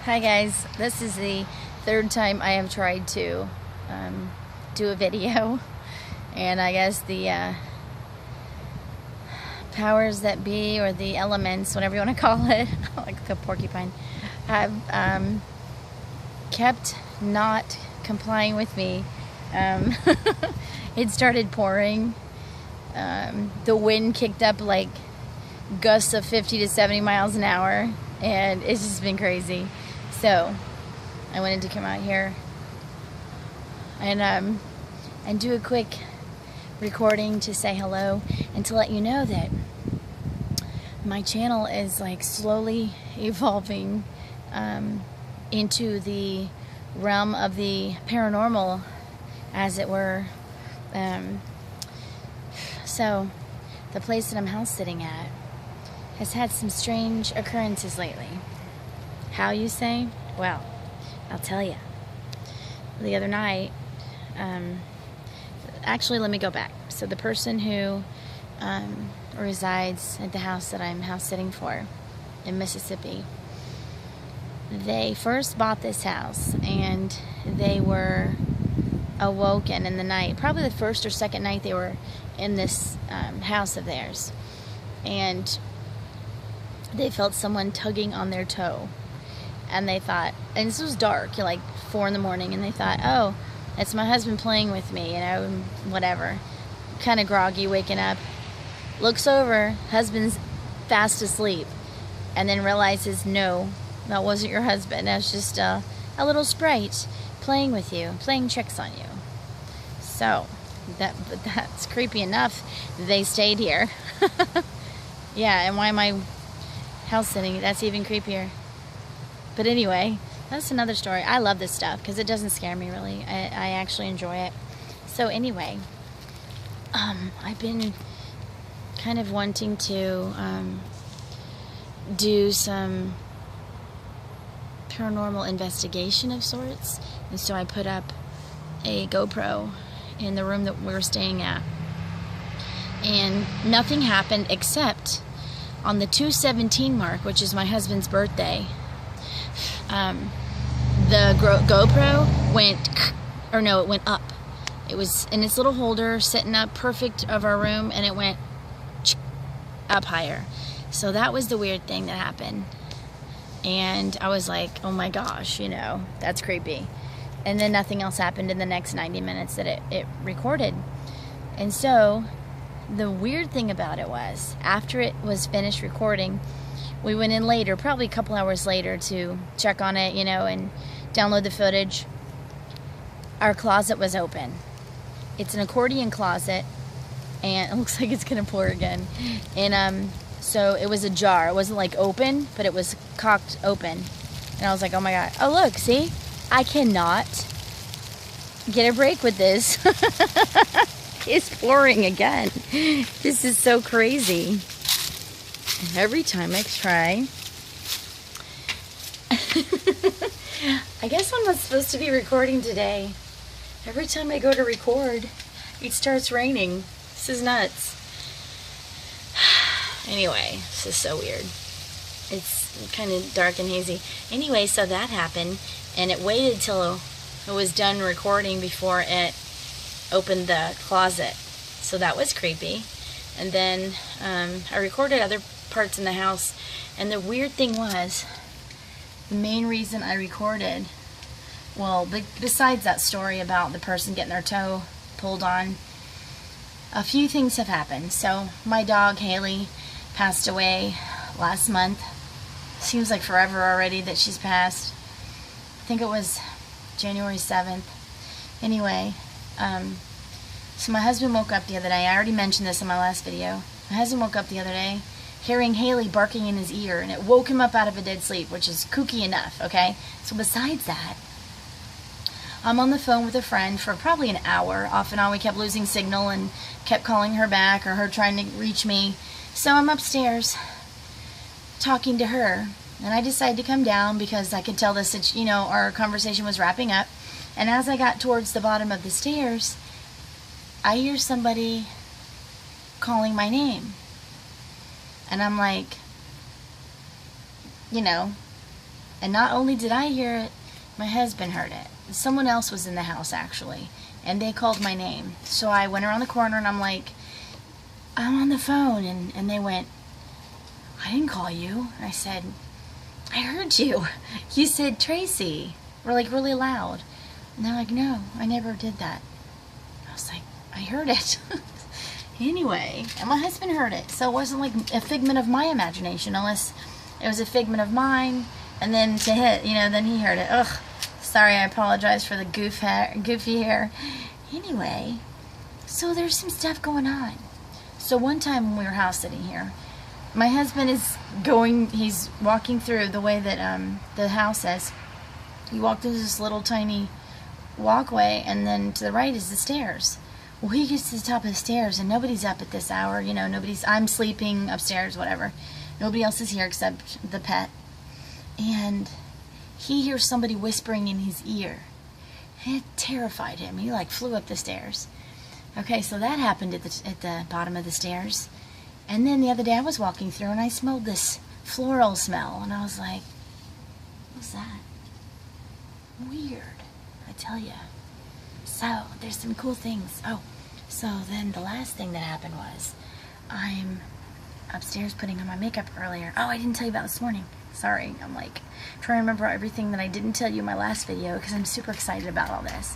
Hi guys, this is the third time I have tried to do a video, and I guess the powers that be, or the elements, whatever you want to call it, like a porcupine, have kept not complying with me. It started pouring. The wind kicked up like gusts of 50 to 70 miles an hour, and it's just been crazy. So I wanted to come out here and do a quick recording to say hello and to let you know that my channel is like slowly evolving into the realm of the paranormal, as it were. So the place that I'm house sitting at has had some strange occurrences lately. How, you say? Well, I'll tell you. The other night, actually, let me go back. So the person who resides at the house that I'm house sitting for in Mississippi, they first bought this house, and they were awoken in the night, probably the first or second night they were in this house of theirs, and they felt someone tugging on their toe. And they thought, and this was dark, like 4 in the morning, and they thought, oh, it's my husband playing with me, whatever. Kind of groggy, waking up. Looks over, husband's fast asleep, and then realizes, no, that wasn't your husband. That's just a little sprite playing with you, playing tricks on you. So, that's creepy enough. They stayed here. Yeah, and why am I house sitting? That's even creepier. But anyway, that's another story. I love this stuff because it doesn't scare me, really. I actually enjoy it. So anyway, I've been kind of wanting to do some paranormal investigation of sorts. And so I put up a GoPro in the room that we were staying at. And nothing happened except on the 217 mark, which is my husband's birthday. The GoPro went, it went up. It was in its little holder, sitting up perfect of our room, and it went up higher. So that was the weird thing that happened. And I was like, oh my gosh, that's creepy. And then nothing else happened in the next 90 minutes that it recorded. And so the weird thing about it was, after it was finished recording, we went in later, probably a couple hours later, to check on it, and download the footage. Our closet was open. It's an accordion closet, and it looks like it's gonna pour again. And so it was ajar. It wasn't like open, but it was cocked open. And I was like, oh my God. Oh look, see? I cannot get a break with this. It's pouring again. This is so crazy. Every time I try. I guess I'm not supposed to be recording today. Every time I go to record, it starts raining. This is nuts. Anyway, this is so weird. It's kind of dark and hazy. Anyway, so that happened, and it waited till it was done recording before it opened the closet. So that was creepy. And then I recorded other parts in the house, and the weird thing was, the main reason I recorded, well, besides that story about the person getting their toe pulled on, a few things have happened. So my dog Haley passed away last month. Seems like forever already that she's passed. I think it was January 7th. Anyway, so my husband woke up the other day. I already mentioned this in my last video. My husband woke up the other day hearing Haley barking in his ear, and it woke him up out of a dead sleep, which is kooky enough, okay? So besides that, I'm on the phone with a friend for probably an hour. Off and on, we kept losing signal and kept calling her back, or her trying to reach me. So I'm upstairs talking to her, and I decided to come down because I could tell this, our conversation was wrapping up. And as I got towards the bottom of the stairs, I hear somebody calling my name. And I'm like, And not only did I hear it, my husband heard it. Someone else was in the house, actually, and they called my name. So I went around the corner, and I'm like, I'm on the phone, and they went, I didn't call you. And I said, I heard you. You said Tracy. We're like really loud. And they're like, no, I never did that. I was like, I heard it. Anyway, and my husband heard it. So it wasn't like a figment of my imagination, unless it was a figment of mine. And then to hit, then he heard it. Ugh, sorry, I apologize for the goofy hair. Anyway, so there's some stuff going on. So one time when we were house sitting here, my husband he's walking through the way that the house is. He walked into this little tiny walkway, and then to the right is the stairs. Well, he gets to the top of the stairs, and nobody's up at this hour. I'm sleeping upstairs, whatever. Nobody else is here except the pet. And he hears somebody whispering in his ear. And it terrified him. He flew up the stairs. Okay, so that happened at the bottom of the stairs. And then the other day I was walking through, and I smelled this floral smell, and I was like, what's that? Weird, I tell you. So there's some cool things. Oh, so then the last thing that happened was I'm upstairs putting on my makeup earlier. Oh, I didn't tell you about this morning. Sorry, I'm trying to remember everything that I didn't tell you in my last video, because I'm super excited about all this.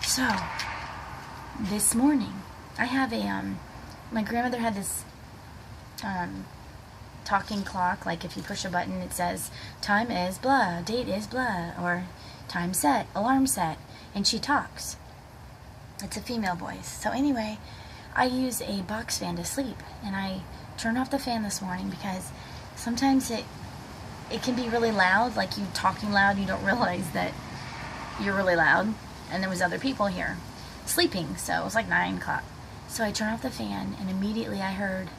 So this morning I have my grandmother had this talking clock. Like if you push a button, it says time is blah, date is blah, or time set, alarm set, and she talks. It's a female voice. So anyway, I use a box fan to sleep, and I turned off the fan this morning because sometimes it can be really loud. Like you talking loud, you don't realize that you're really loud, and there was other people here sleeping. So it was like 9 o'clock. So I turned off the fan, and immediately I heard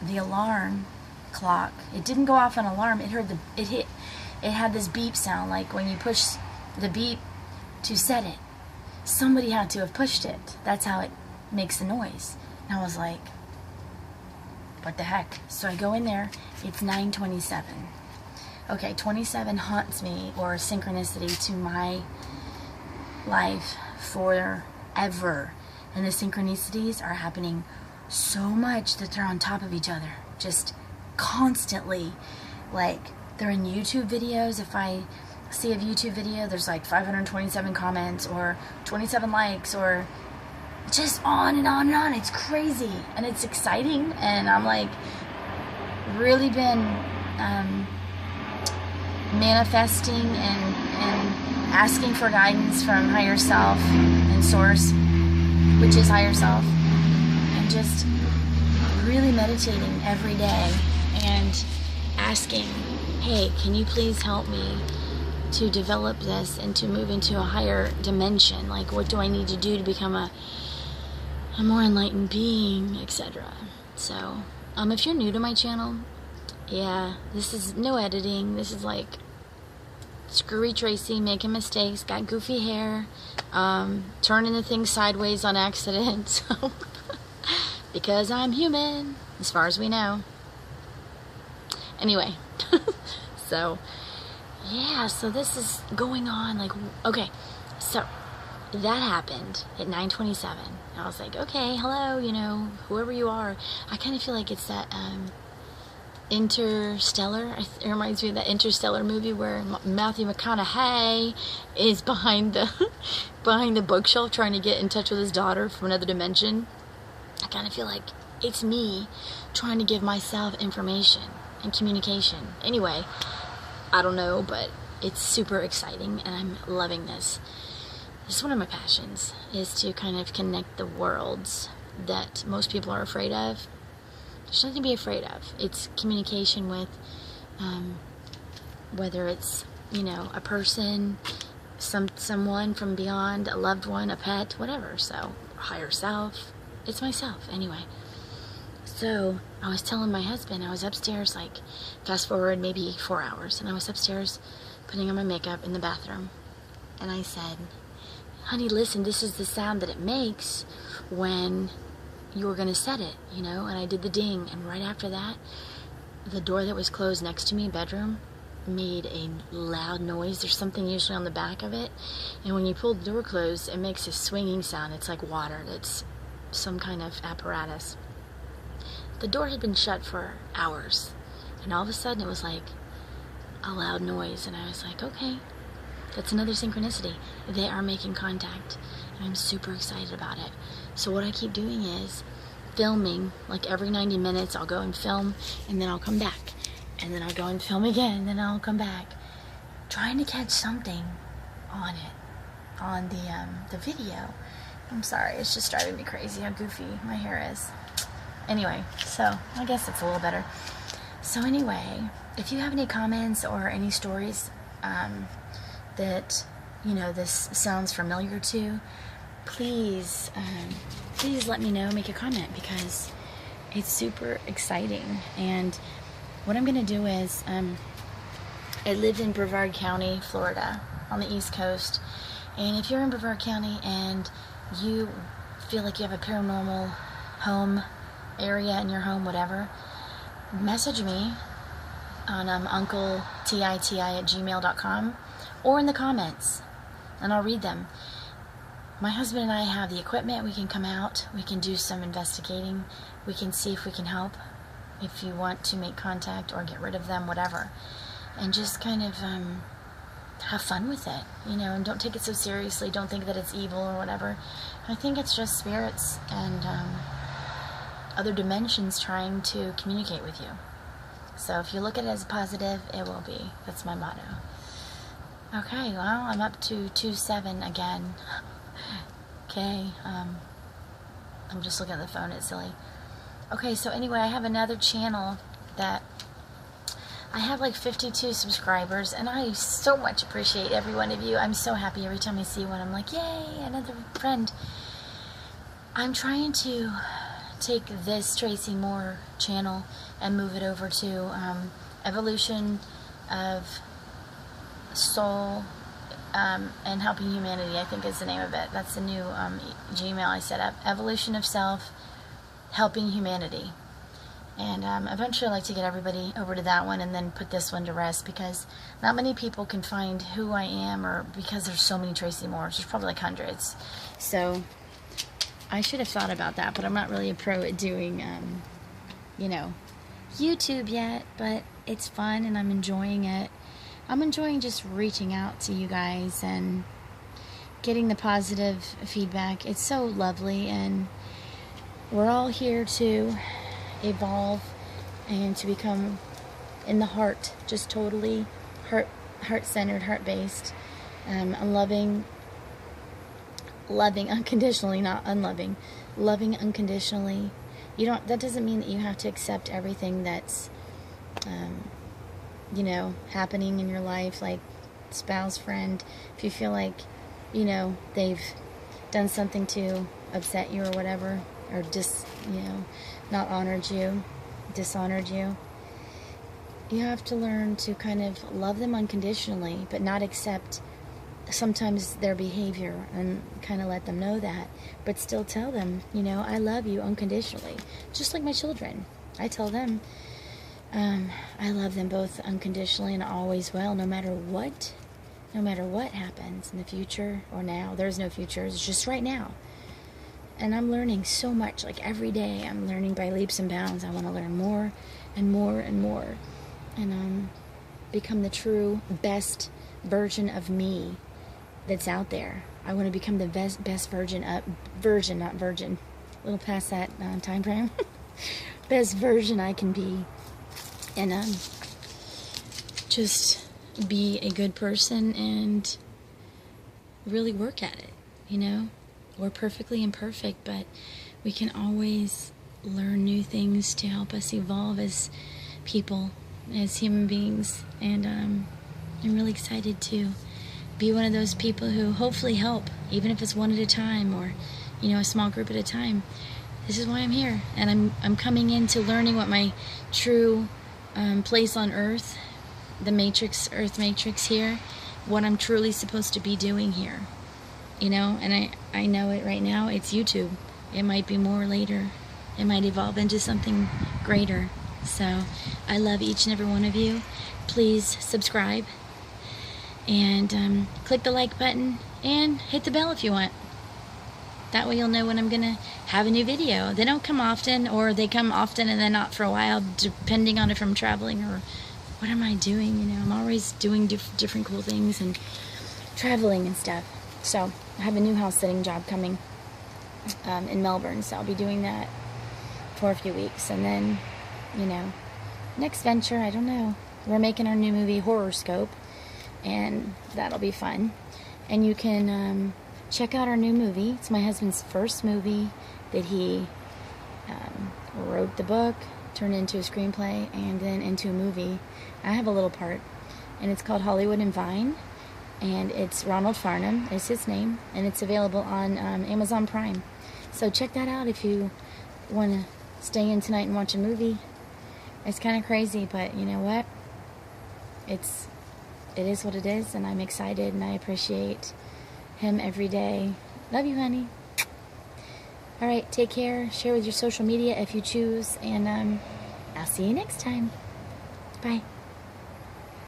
the alarm clock. It didn't go off an alarm. It had this beep sound, like when you push the beep to set it. Somebody had to have pushed it. That's how it makes the noise. And I was like, what the heck? So I go in there. It's 9:27. Okay, 27 haunts me, or synchronicity, to my life forever. And the synchronicities are happening so much that they're on top of each other, just constantly. Like, they're in YouTube videos. If I see a YouTube video, there's like 527 comments or 27 likes, or just on and on and on. It's crazy, and it's exciting, and I'm like really been manifesting and asking for guidance from higher self and source, which is higher self, and just really meditating every day and asking, hey, can you please help me to develop this and to move into a higher dimension? Like, what do I need to do to become a more enlightened being, etc. So, if you're new to my channel, yeah, this is no editing. This is like screwy Tracy making mistakes, got goofy hair, turning the thing sideways on accident. So, because I'm human, as far as we know. Anyway, so yeah, so this is going on. Like, okay, so that happened at 9:27. I was like, okay, hello, whoever you are. I kind of feel like it's that Interstellar. It reminds me of that Interstellar movie where Matthew McConaughey is behind the bookshelf trying to get in touch with his daughter from another dimension. I kind of feel like it's me trying to give myself information and communication. Anyway, I don't know, but it's super exciting, and I'm loving this. This is one of my passions, is to kind of connect the worlds that most people are afraid of. There's nothing to be afraid of. It's communication with, whether it's, a person, someone from beyond, a loved one, a pet, whatever. So, higher self. It's myself, anyway. So, I was telling my husband, I was upstairs, like, fast forward maybe 4 hours, and I was upstairs putting on my makeup in the bathroom. And I said, honey, listen, this is the sound that it makes when you were going to set it, and I did the ding, and right after that, the door that was closed next to me, bedroom, made a loud noise. There's something usually on the back of it, and when you pull the door closed, it makes a swinging sound. It's like water. It's some kind of apparatus. The door had been shut for hours, and all of a sudden it was like a loud noise, and I was like, okay, that's another synchronicity. They are making contact, and I'm super excited about it. So what I keep doing is filming. Like every 90 minutes I'll go and film, and then I'll come back, and then I'll go and film again, and then I'll come back, trying to catch something on it, on the video. I'm sorry, it's just driving me crazy how goofy my hair is. Anyway, so I guess it's a little better. So anyway, if you have any comments or any stories that, you know, this sounds familiar to, please let me know, make a comment, because it's super exciting. And what I'm going to do is, I live in Brevard County, Florida, on the East Coast. And if you're in Brevard County and you feel like you have a paranormal home area in your home, whatever, message me on uncletiti@gmail.com or in the comments, and I'll read them. My husband and I have the equipment. We can come out, we can do some investigating, we can see if we can help, if you want to make contact or get rid of them, whatever, and just kind of have fun with it, you know, and don't take it so seriously. Don't think that it's evil or whatever. I think it's just spirits and other dimensions trying to communicate with you. So if you look at it as positive, it will be. That's my motto. Okay, well, I'm up to 2.7 again. Okay, I'm just looking at the phone, it's silly. Okay, so anyway, I have another channel that I have like 52 subscribers, and I so much appreciate every one of you. I'm so happy every time I see one. I'm like, yay, another friend. I'm trying to take this Tracy Moore channel and move it over to Evolution of Soul and Helping Humanity, I think is the name of it. That's the new Gmail I set up. Evolution of Self, Helping Humanity. And eventually I'd like to get everybody over to that one and then put this one to rest, because not many people can find who I am, or because there's so many Tracy Moores. There's probably like hundreds. So I should have thought about that, but I'm not really a pro at doing, you know, YouTube yet, but it's fun and I'm enjoying it. I'm enjoying just reaching out to you guys and getting the positive feedback. It's so lovely, and we're all here to evolve and to become in the heart, just totally heart-centered, heart-based, loving unconditionally, not unloving, loving unconditionally. That doesn't mean that you have to accept everything that's you know, happening in your life, like spouse, friend. If you feel like, you know, they've done something to upset you or whatever, or you know, not honored you, dishonored you, you have to learn to kind of love them unconditionally, but not accept sometimes their behavior, and kind of let them know that, but still tell them, you know, I love you unconditionally. Just like my children, I tell them I love them both unconditionally and always will, no matter what happens in the future or now. There's no future, it's just right now. And I'm learning so much, like every day I'm learning by leaps and bounds. I want to learn more and more and more, and become the true best version of me that's out there. I want to become the best version, not virgin, a little past that time frame. Best version I can be, and just be a good person and really work at it, you know. We're perfectly imperfect, but we can always learn new things to help us evolve as people, as human beings. And I'm really excited to be one of those people who hopefully help, even if it's one at a time, or, you know, a small group at a time. This is why I'm here, and I'm coming into learning what my true place on Earth, the Matrix, Earth Matrix here, what I'm truly supposed to be doing here. You know, and I know it right now, it's YouTube. It might be more later. It might evolve into something greater. So I love each and every one of you. Please subscribe and click the like button and hit the bell if you want. That way you'll know when I'm gonna have a new video. They don't come often, or they come often and then not for a while, depending on if I'm traveling or what am I doing. You know, I'm always doing different cool things and traveling and stuff. So I have a new house sitting job coming in Melbourne, so I'll be doing that for a few weeks. And then, you know, next venture, I don't know. We're making our new movie, Horoscope, and that'll be fun. And you can check out our new movie. It's my husband's first movie that he wrote the book, turned into a screenplay, and then into a movie. I have a little part, and it's called Hollywood and Vine, and it's Ronald Farnham is his name, and it's available on Amazon Prime. So check that out if you want to stay in tonight and watch a movie. It's kind of crazy, but you know what? It is what it is, and I'm excited, and I appreciate him every day. Love you, honey. All right, take care. Share with your social media if you choose, and I'll see you next time. Bye.